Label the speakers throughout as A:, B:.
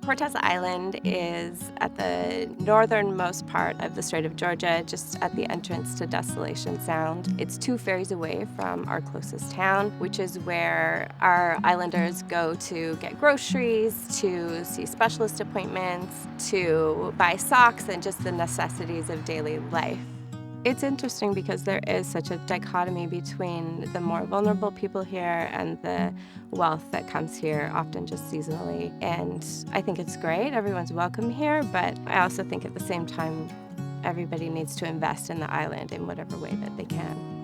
A: Cortes Island is at the northernmost part of the Strait of Georgia, just at the entrance to Desolation Sound. It's 2 ferries away from our closest town, which is where our islanders go to get groceries, to see specialist appointments, to buy socks, and just the necessities of daily life. It's interesting because there is such a dichotomy between the more vulnerable people here and the wealth that comes here, often just seasonally. And I think it's great, everyone's welcome here, but I also think at the same time, everybody needs to invest in the island in whatever way that they can.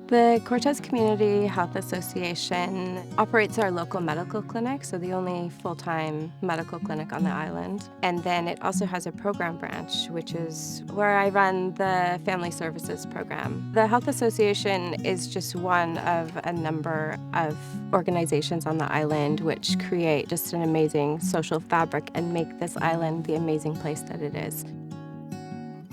A: The Cortes Community Health Association operates our local medical clinic, so the only full-time medical clinic on the island. And then it also has a program branch, which is where I run the family services program. The Health Association is just one of a number of organizations on the island which create just an amazing social fabric and make this island the amazing place that it is.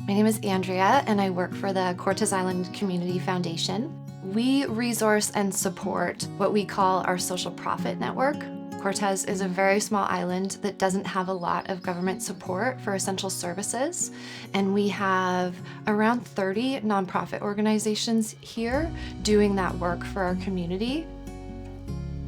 B: My name is Andrea, and I work for the Cortes Island Community Foundation. We resource and support what we call our social profit network. Cortes is a very small island that doesn't have a lot of government support for essential services, and we have around 30 nonprofit organizations here doing that work for our community.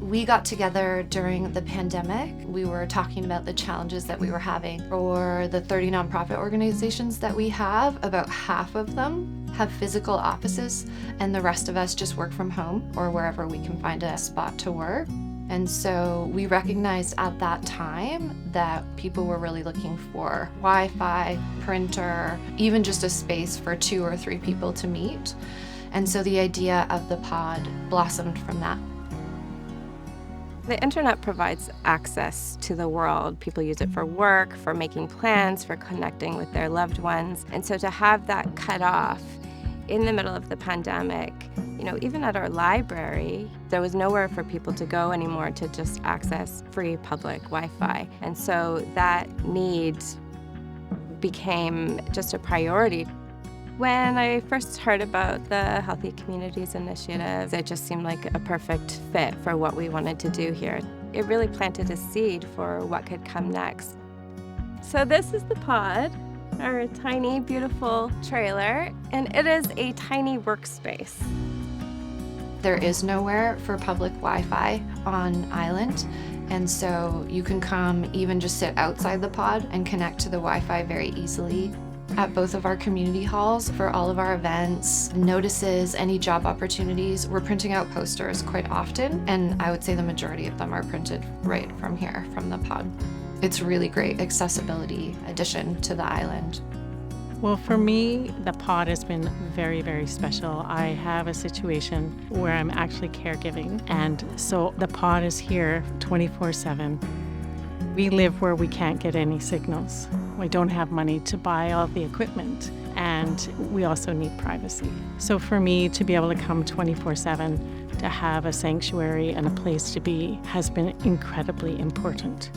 B: We got together during the pandemic. We were talking about the challenges that we were having. For the 30 nonprofit organizations that we have, about half of them have physical offices, and the rest of us just work from home or wherever we can find a spot to work. And so we recognized at that time that people were really looking for Wi-Fi, printer, even just a space for 2 or 3 people to meet. And so the idea of the pod blossomed from that.
A: The internet provides access to the world. People use it for work, for making plans, for connecting with their loved ones. And so to have that cut off in the middle of the pandemic, even at our library, there was nowhere for people to go anymore to just access free public Wi-Fi. And so that need became just a priority. When I first heard about the Healthy Communities Initiative, it just seemed like a perfect fit for what we wanted to do here. It really planted a seed for what could come next. So this is the pod, our tiny, beautiful trailer, and it is a tiny workspace.
B: There is nowhere for public Wi-Fi on island, and so you can come even just sit outside the pod and connect to the Wi-Fi very easily. At both of our community halls for all of our events, notices, any job opportunities, we're printing out posters quite often, and I would say the majority of them are printed right from here, from the pod. It's really great accessibility addition to the island.
C: Well, for me, the pod has been very, very special. I have a situation where I'm actually caregiving, and so the pod is here 24/7. We live where we can't get any signals. We don't have money to buy all the equipment, and we also need privacy. So for me to be able to come 24/7, to have a sanctuary and a place to be has been incredibly important.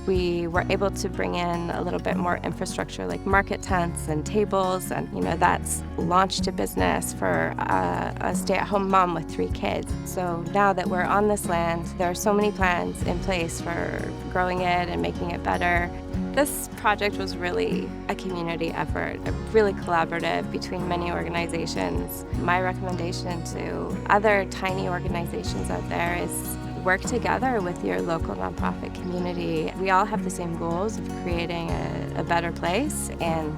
A: We were able to bring in a little bit more infrastructure like market tents and tables, and that's launched a business for a stay-at-home mom with 3 kids. So now that we're on this land, there are so many plans in place for growing it and making it better. This project was really a community effort, really collaborative between many organizations. My recommendation to other tiny organizations out there is work together with your local nonprofit community. We all have the same goals of creating a better place, and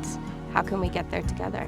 A: how can we get there together?